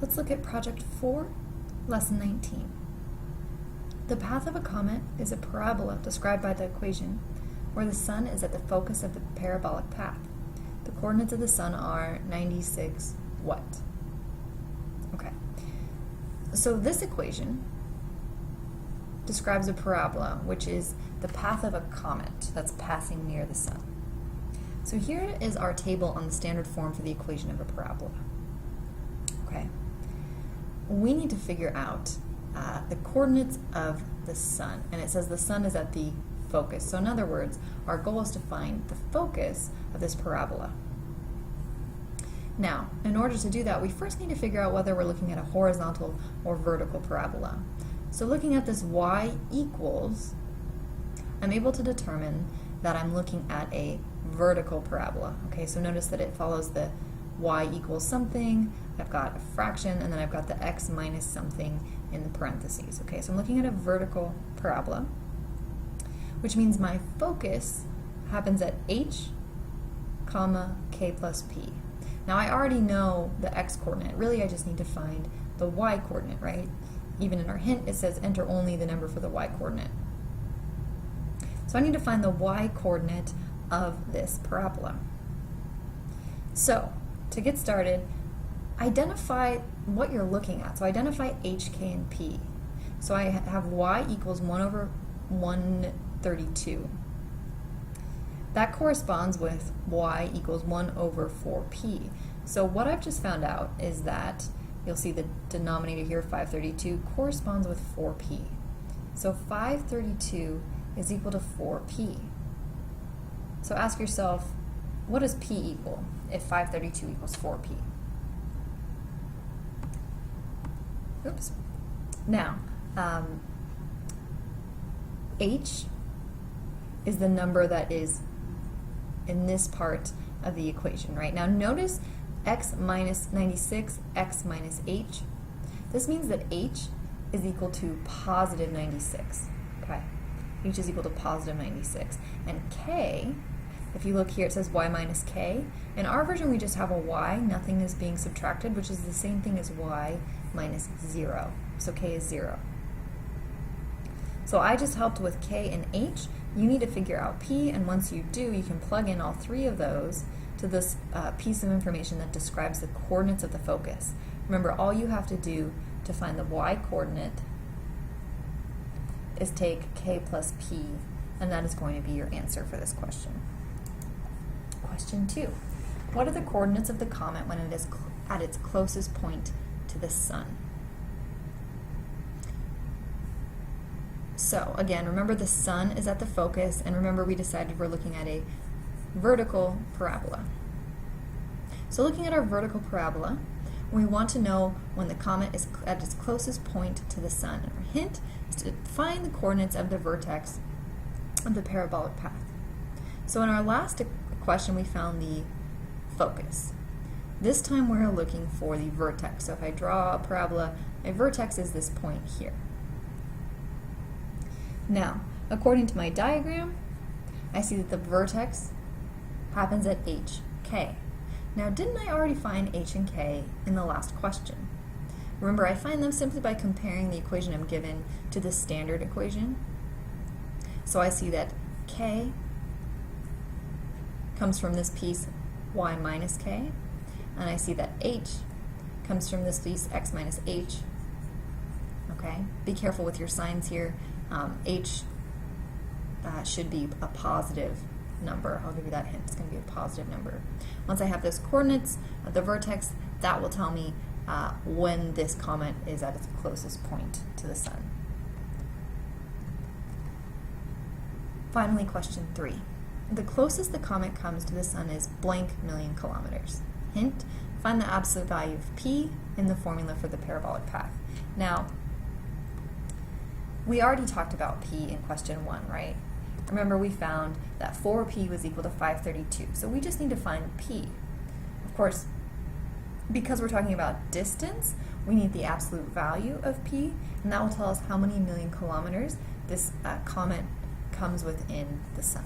Let's look at Project 4, Lesson 19. The path of a comet is a parabola described by the equation where the sun is at the focus of the parabolic path. The coordinates of the sun are 96 what? Okay, so this equation describes a parabola, which is the path of a comet that's passing near the sun. So here is our table on the standard form for the equation of a parabola. Okay, we need to figure out the coordinates of the sun, and it says the sun is at the focus. So in other words, our goal is to find the focus of this parabola. Now, in order to do that, we first need to figure out whether we're looking at a horizontal or vertical parabola. So looking at this y equals, I'm able to determine that I'm looking at a vertical parabola. Okay, so notice that it follows the y equals something, I've got a fraction, and then I've got the x minus something in the parentheses. Okay, so I'm looking at a vertical parabola, which means my focus happens at h, comma, k plus p. Now I already know the x coordinate. Really, I just need to find the y coordinate, right? Even in our hint, it says enter only the number for the y coordinate. So I need to find the y coordinate of this parabola. So, to get started, identify what you're looking at. So identify h, k, and p. So I have y equals 1 over 132. That corresponds with y equals 1 over 4p. So what I've just found out is that you'll see the denominator here, 532, corresponds with 4p. So 532 is equal to 4p. So ask yourself, what does p equal if 532 equals 4p? Oops. Now, h is the number that is in this part of the equation, right? Now notice x minus 96, x minus h. This means that h is equal to positive 96, okay? H is equal to positive 96. And k, if you look here, it says y minus k. In our version, we just have a y, nothing is being subtracted, which is the same thing as y minus 0. So k is 0. So I just helped with k and h. You need to figure out p, and once you do, you can plug in all three of those to this piece of information that describes the coordinates of the focus. Remember, all you have to do to find the y coordinate is take k plus p, and that is going to be your answer for this question. Question 2. What are the coordinates of the comet when it is at its closest point to the sun? So again, remember the sun is at the focus, and remember we decided we're looking at a vertical parabola. So looking at our vertical parabola, we want to know when the comet is at its closest point to the sun. And our hint is to find the coordinates of the vertex of the parabolic path. So in our last question, we found the focus. This time we're looking for the vertex. So if I draw a parabola, my vertex is this point here. Now, according to my diagram, I see that the vertex happens at h, k. Now, didn't I already find h and k in the last question? Remember, I find them simply by comparing the equation I'm given to the standard equation. So I see that k comes from this piece y minus k, and I see that h comes from this piece x minus h. Okay, be careful with your signs here. H should be a positive number. I'll give you that hint. It's going to be a positive number. Once I have those coordinates of the vertex, that will tell me when this comet is at its closest point to the sun. Finally, question 3. The closest the comet comes to the sun is blank million kilometers. Hint, find the absolute value of p in the formula for the parabolic path. Now, we already talked about p in question 1, right? Remember, we found that 4p was equal to 532, so we just need to find p. Of course, because we're talking about distance, we need the absolute value of p, and that will tell us how many million kilometers this comet comes within the sun.